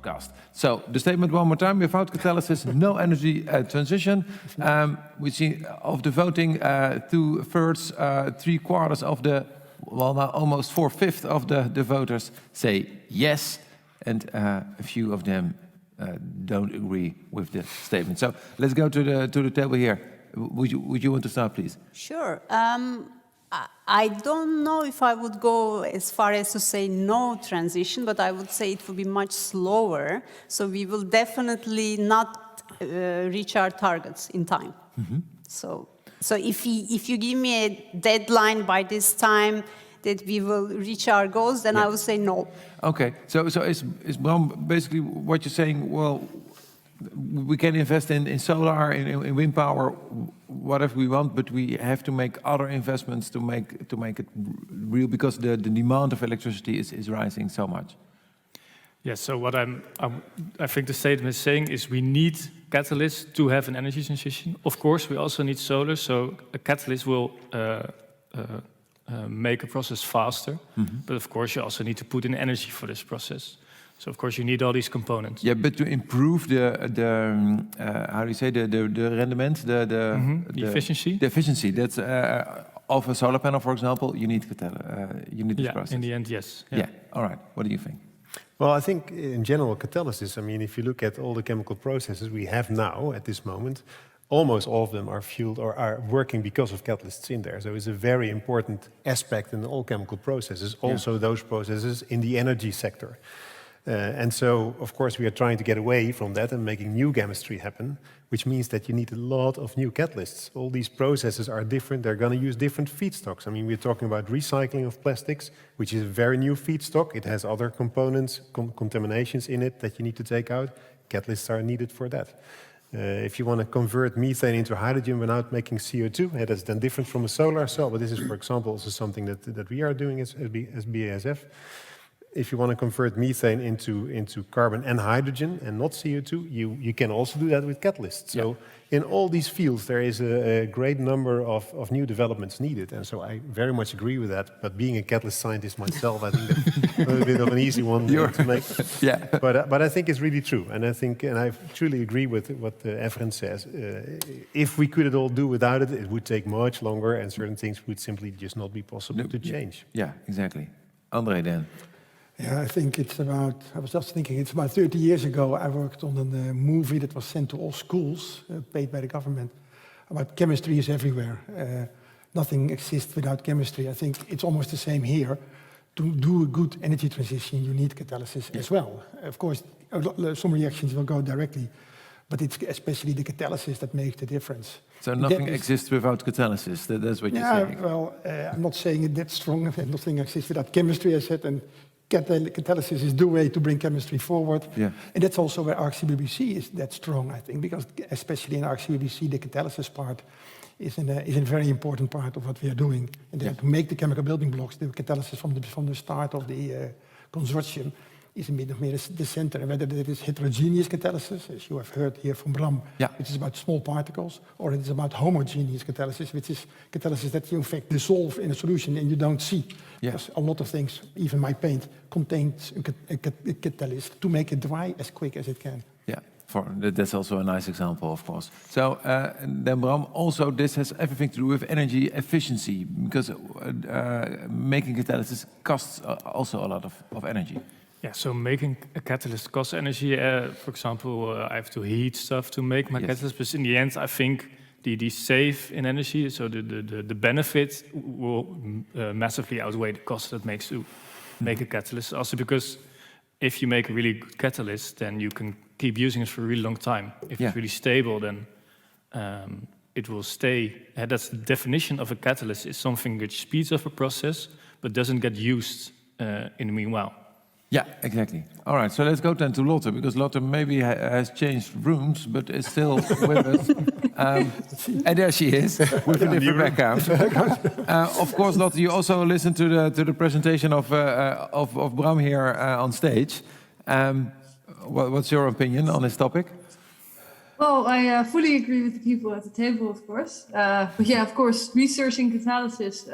cost. So the statement one more time: without catalysis, no energy transition. We see of the voting, 2/3, 3/4 of the, well, now almost 4/5 of the voters say yes, and a few of them don't agree with the statement. So let's go to the table here. Would you want to start, please? Sure. I don't know if I would go as far as to say no transition, but I would say it will be much slower. So we will definitely not reach our targets in time. Mm-hmm. So if you give me a deadline by this time that we will reach our goals, then I will say no. Okay. So is Bram basically what you're saying? Well, we can invest in solar, in wind power, whatever we want, but we have to make other investments to make it real, because the demand of electricity is rising so much. Yes. So what I think the statement is saying is we need catalysts to have an energy transition. Of course, we also need solar. So a catalyst will make a process faster, but of course you also need to put in energy for this process. So of course you need all these components. Yeah, but to improve the how do you say, the rendement, the efficiency. The efficiency that's of a solar panel, for example, you need this process. In the end, yes. Yeah. All right. What do you think? Well, I think in general catalysis, I mean, if you look at all the chemical processes we have now at this moment, almost all of them are fueled or are working because of catalysts in there. So it's a very important aspect in all chemical processes, also those processes in the energy sector. And so, of course, we are trying to get away from that and making new chemistry happen, which means that you need a lot of new catalysts. All these processes are different. They're going to use different feedstocks. I mean, we're talking about recycling of plastics, which is a very new feedstock. It has other components, contaminations in it that you need to take out. Catalysts are needed for that. If you want to convert methane into hydrogen without making CO2, that's then different from a solar cell. But this is, for example, also something that we are doing as BASF. If you want to convert methane into carbon and hydrogen and not CO2, you can also do that with catalysts. So in all these fields, there is a great number of new developments needed. And so I very much agree with that. But being a catalyst scientist myself, I think that's a little bit of an easy one to make. Yeah. But I think it's really true. And I truly agree with what Efren says. If we could all do without it, it would take much longer, and certain things would simply just not be possible to change. Yeah, exactly. André, then. Yeah, I think it's about, I was just thinking, it's about 30 years ago, I worked on a movie that was sent to all schools, paid by the government, about chemistry is everywhere. Nothing exists without chemistry. I think it's almost the same here. To do a good energy transition, you need catalysis as well. Of course, some reactions will go directly, but it's especially the catalysis that makes the difference. So nothing exists without catalysis, that's what you're saying? Yeah, well, I'm not saying it that strong, nothing exists without chemistry, I said, and catalysis is the way to bring chemistry forward. Yeah. And that's also where ArcBBC is that strong, I think, because especially in ArcBBC, the catalysis part is a very important part of what we are doing. And then to make the chemical building blocks, the catalysis from the start of the consortium is a bit of the center. And whether it is heterogeneous catalysis, as you have heard here from Bram, which is about small particles, or it is about homogeneous catalysis, which is catalysis that you in fact dissolve in a solution and you don't see. Because a lot of things, even my paint, contains a catalyst to make it dry as quick as it can. Yeah, that's also a nice example, of course. So then Bram, also this has everything to do with energy efficiency, because making catalysis costs also a lot of energy. Yeah, so making a catalyst costs energy. For example, I have to heat stuff to make my catalyst, but in the end, I think the save in energy, so the benefit will massively outweigh the cost that makes to make a catalyst. Also because if you make a really good catalyst, then you can keep using it for a really long time. If it's really stable, then it will stay. That's the definition of a catalyst, is something which speeds up a process, but doesn't get used in the meanwhile. Yeah, exactly. All right, so let's go then to Lotte, because Lotte maybe has changed rooms, but is still with us. And there she is, with a different background. Of course, Lotte, you also listened to the presentation of Bram here on stage. What's your opinion on this topic? Well, I fully agree with the people at the table, of course. But yeah, of course, researching catalysis,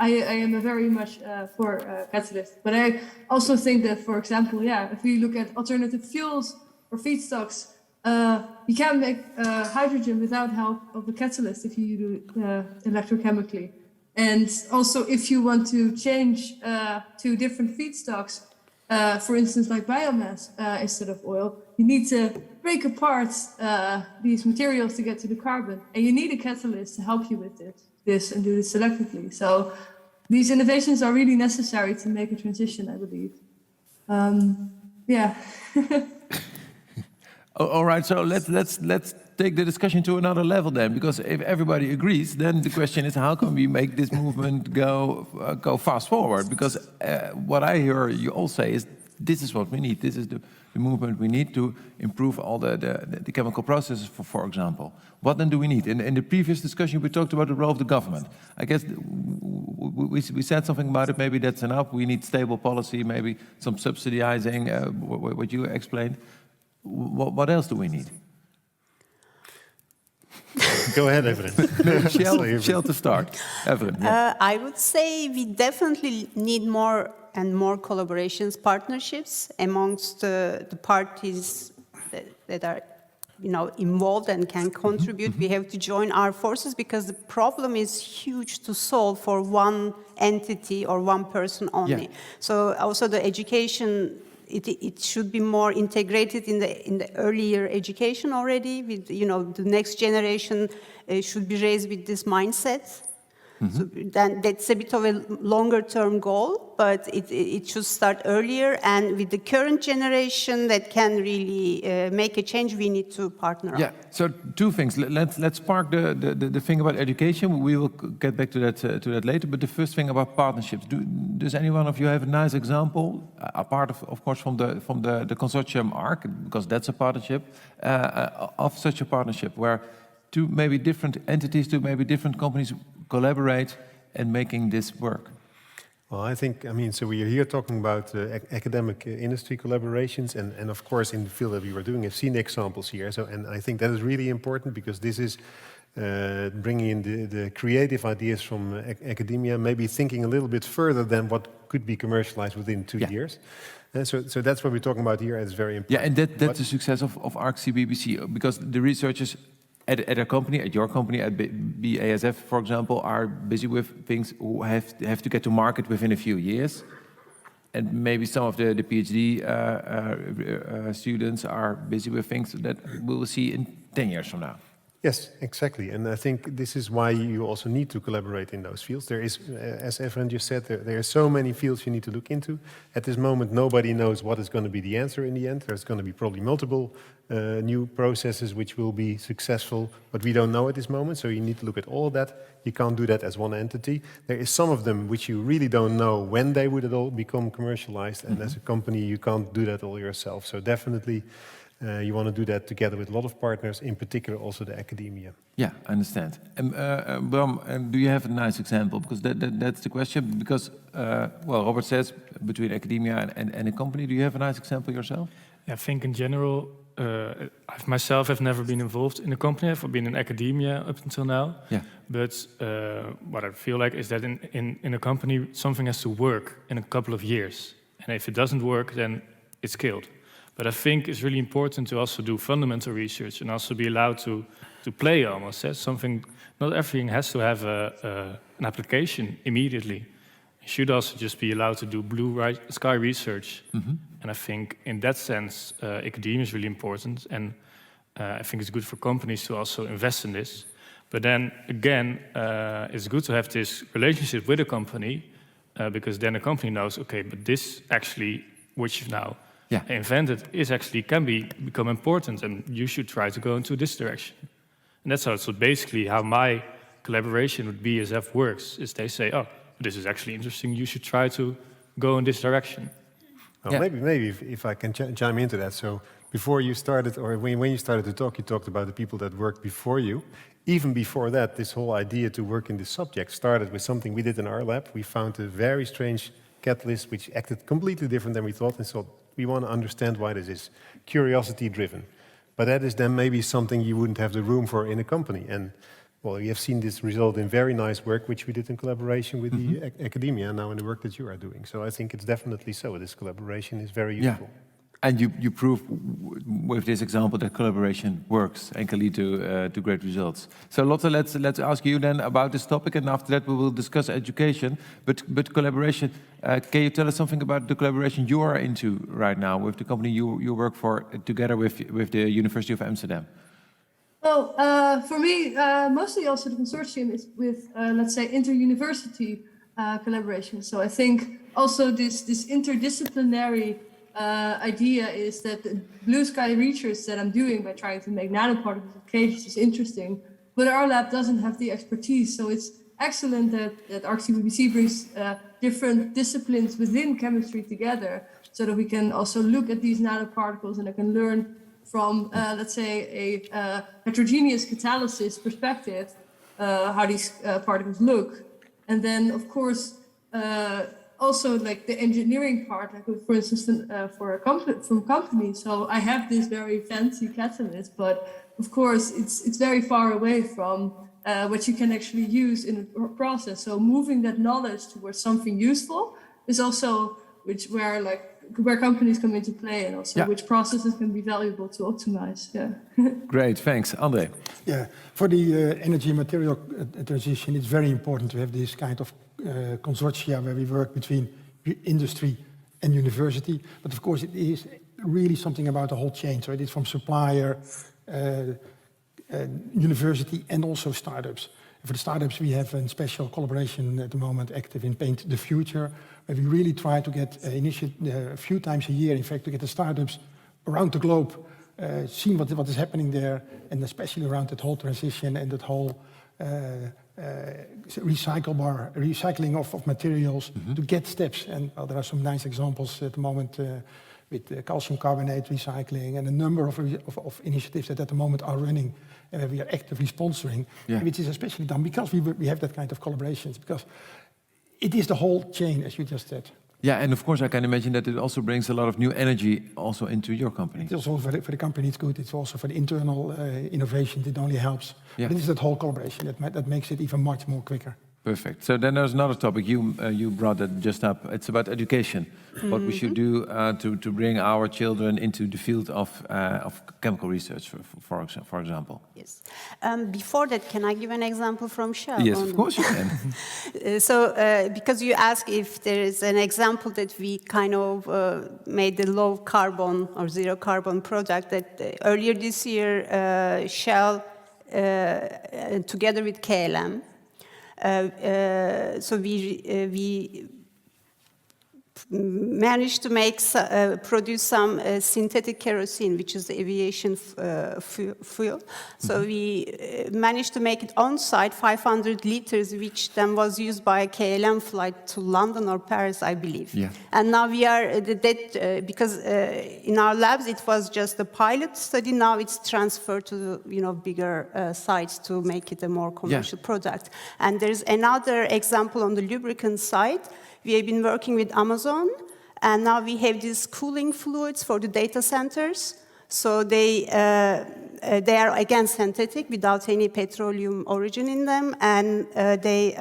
I am a very much for catalyst. But I also think that, for example, if we look at alternative fuels or feedstocks, you can't make hydrogen without help of a catalyst if you do electrochemically. And also, if you want to change to different feedstocks, for instance, like biomass instead of oil, you need to break apart these materials to get to the carbon. And you need a catalyst to help you with this and do this selectively. So these innovations are really necessary to make a transition, I believe. Yeah. All right, so let's take the discussion to another level then, because if everybody agrees, then the question is how can we make this movement go fast forward? Because what I hear you all say is this is what we need. This is the movement we need to improve all the chemical processes, for example. What then do we need? In the previous discussion, we talked about the role of the government. I guess we said something about it. Maybe that's enough. We need stable policy, maybe some subsidizing, what you explained. What else do we need? Go ahead, Evelyn. Shell to start. Evelyn. Yeah. I would say we definitely need more and more collaborations, partnerships amongst the parties that are, involved and can contribute. We have to join our forces because the problem is huge to solve for one entity or one person only. Yeah. So also the education. It should be more integrated in the earlier education already. With the next generation should be raised with this mindset. So then that's a bit of a longer-term goal, but it should start earlier. And with the current generation that can really make a change, we need to partner up. Yeah. So two things. Let's park the thing about education. We will get back to that later. But the first thing about partnerships. Does any one of you have a nice example, apart of course from the consortium ARC, because that's a partnership, of such a partnership where two maybe different entities, two maybe different companies collaborate in making this work? Well, so we are here talking about academic industry collaborations, and of course in the field that we were doing, I've seen examples here. And I think that is really important because this is bringing in the creative ideas from academia, maybe thinking a little bit further than what could be commercialized within 2 years. So that's what we're talking about here, and it's very important. Yeah, and that's the success of ARC-CBBC, because the researchers at a company, at your company, at BASF, for example, are busy with things who have to get to market within a few years. And maybe some of the PhD students are busy with things that we will see in 10 years from now. Yes, exactly. And I think this is why you also need to collaborate in those fields. There is, as Evelyn just said, there are so many fields you need to look into. At this moment, nobody knows what is going to be the answer in the end. There's going to be probably multiple new processes which will be successful, but we don't know at this moment. So you need to look at all of that. You can't do that as one entity. There is some of them which you really don't know when they would at all become commercialized. And as a company, you can't do that all yourself. So definitely, you want to do that together with a lot of partners, in particular also the academia. Yeah, I understand. Bram, do you have a nice example? Because that's the question. Because, Robert says between academia and a company. Do you have a nice example yourself? I think in general, I myself have never been involved in a company. I've been in academia up until now. Yeah. But what I feel like is that in a company, something has to work in a couple of years. And if it doesn't work, then it's killed. But I think it's really important to also do fundamental research and also be allowed to play almost. Something, not everything has to have an application immediately. You should also just be allowed to do blue sky research. Mm-hmm. And I think in that sense, academia is really important. And I think it's good for companies to also invest in this. But then again, it's good to have this relationship with a company because then a company knows, okay, but this actually, which you've now invented, can become important, and you should try to go into this direction. And that's also basically how my collaboration with BASF works. Is they say, oh, this is actually interesting. You should try to go in this direction. Well, maybe if I can chime into that. So before you started, or when you started to talk, you talked about the people that worked before you. Even before that, this whole idea to work in this subject started with something we did in our lab. We found a very strange catalyst which acted completely different than we thought, and so we want to understand why this is curiosity driven. But that is then maybe something you wouldn't have the room for in a company. And well, we have seen this result in very nice work, which we did in collaboration with the academia, and now in the work that you are doing. So I think it's definitely so. This collaboration is very useful. Yeah. And you prove with this example that collaboration works and can lead to great results. So Lotte, let's ask you then about this topic, and after that we will discuss education. But collaboration, can you tell us something about the collaboration you are into right now with the company you work for together with the University of Amsterdam? Well, for me, mostly also the consortium is with, let's say, inter-university collaboration. So I think also this interdisciplinary idea is that the blue sky research that I'm doing by trying to make nanoparticles of cages is interesting, but our lab doesn't have the expertise. So it's excellent that RCBBC brings different disciplines within chemistry together so that we can also look at these nanoparticles and I can learn from, let's say, a heterogeneous catalysis perspective, how these particles look. And then, of course, also like the engineering part, like for instance, for a company. So I have this very fancy catalyst, but of course it's very far away from what you can actually use in a process. So moving that knowledge towards something useful is also where companies come into play, and also which processes can be valuable to optimize. Yeah. Great, thanks, André. Yeah, for the energy material transition, it's very important to have this kind of consortia where we work between industry and university. But of course, it is really something about the whole chain. So it is from supplier, university, and also startups. For the startups, we have a special collaboration at the moment active in Paint the Future, where we really try to get a few times a year, in fact, to get the startups around the globe, seeing what is happening there, and especially around that whole transition and that whole recycling of materials to get steps. And there are some nice examples at the moment with calcium carbonate recycling and a number of initiatives that at the moment are running and we are actively sponsoring, which is especially done because we have that kind of collaborations, because it is the whole chain, as you just said. Yeah, and of course I can imagine that it also brings a lot of new energy also into your company. It's also for the company, it's good. It's also for the internal innovation, it only helps. Yeah. But it is that whole collaboration that makes it even much more quicker. Perfect. So then there's another topic you brought that just up. It's about education. What we should do to bring our children into the field of chemical research, for example. Yes. Before that, can I give an example from Shell? Yes, of course you can. So, because you asked if there is an example that we kind of made a low carbon or zero carbon product, that earlier this year, Shell, together with KLM, so we managed to produce some synthetic kerosene, which is the aviation fuel. So we managed to make it on site, 500 liters, which then was used by a KLM flight to London or Paris, I believe. Yeah. And now we are, because in our labs it was just a pilot study, now it's transferred to bigger sites to make it a more commercial product. And there's another example on the lubricant side. We have been working with Amazon, and now we have these cooling fluids for the data centers. So they are again synthetic, without any petroleum origin in them, and they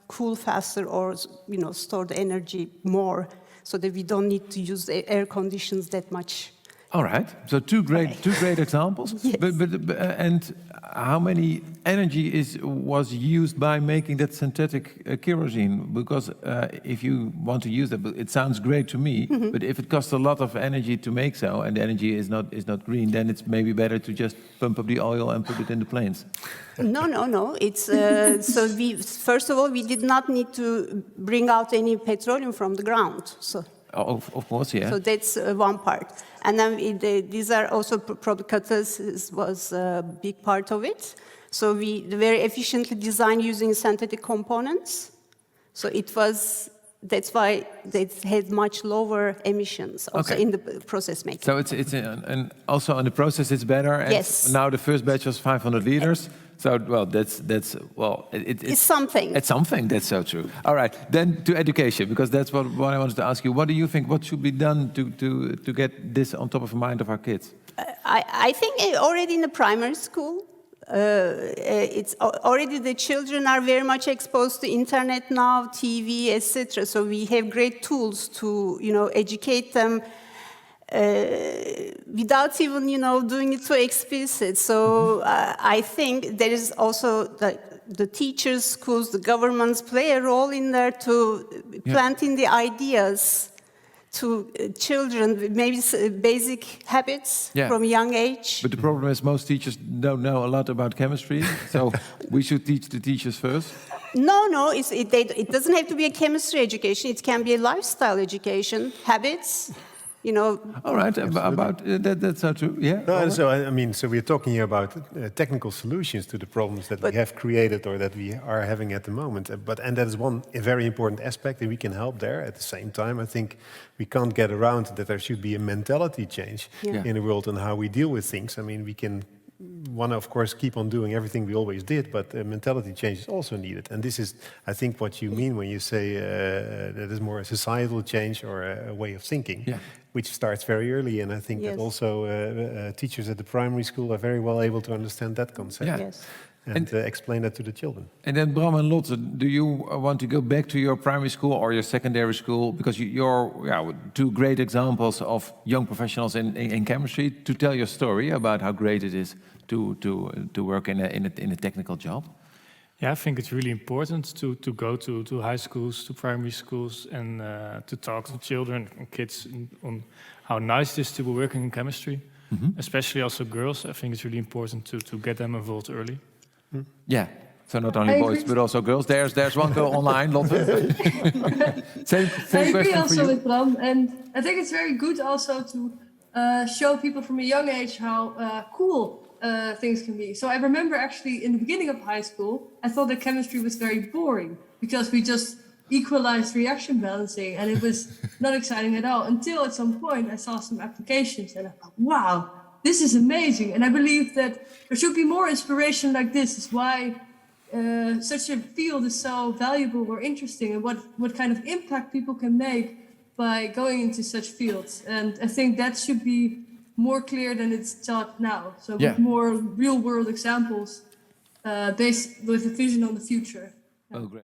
cool faster or store the energy more, so that we don't need to use the air conditions that much. All right. So two great examples. Yes. But and how many energy was used by making that synthetic kerosene? Because if you want to use that, it sounds great to me. But if it costs a lot of energy to make so, and the energy is not green, then it's maybe better to just pump up the oil and put it in the planes. No. It's so first of all, we did not need to bring out any petroleum from the ground. So. Of course, yeah. So that's one part. And then these are also catalysis was a big part of it. So we very efficiently designed using synthetic components. So that's why they had much lower emissions also in the process making. So it's and also in the process it's better. And yes. Now the first batch was 500 liters. So it's something. It's something. That's so true. All right, then to education, because that's what I wanted to ask you. What do you think? What should be done to get this on top of the mind of our kids? I think already in the primary school. it's already the children are very much exposed to internet now, TV, etc. So we have great tools to, educate them without even, doing it too explicit. So I think there is also the teachers, schools, the governments play a role in there to planting the ideas to children, maybe basic habits from a young age. But the problem is most teachers don't know a lot about chemistry, so we should teach the teachers first. No, it doesn't have to be a chemistry education. It can be a lifestyle education, habits. All right, about that's so true. Yeah. No, and so I mean, so we're talking here about technical solutions to the problems that we have created or that we are having at the moment. And that is a very important aspect, and we can help there. At the same time, I think we can't get around that there should be a mentality change in the world and how we deal with things. I mean, we can of course, keep on doing everything we always did, but mentality change is also needed. And this is, I think, what you mean when you say that is more a societal change or a way of thinking, which starts very early. And I think that also teachers at the primary school are very well able to understand that concept and explain that to the children. And then Bram and Lotte, do you want to go back to your primary school or your secondary school? Because you're two great examples of young professionals in chemistry to tell your story about how great it is to work in a technical job. Yeah, I think it's really important to go to high schools, to primary schools, and to talk to children and kids on how nice it is to be working in chemistry, especially also girls. I think it's really important to get them involved early. Yeah, so not only boys but also girls. There's one girl online, Lotte. same I agree question also for you. with Bram, and I think it's very good also to show people from a young age how cool things can be. So I remember actually in the beginning of high school, I thought that chemistry was very boring because we just equalized reaction balancing and it was not exciting at all until at some point I saw some applications and I thought, wow, this is amazing. And I believe that there should be more inspiration like this. Is why such a field is so valuable or interesting, and what kind of impact people can make by going into such fields. And I think that should be more clear than it's taught now. So with more real world examples based with a vision on the future. Oh, great.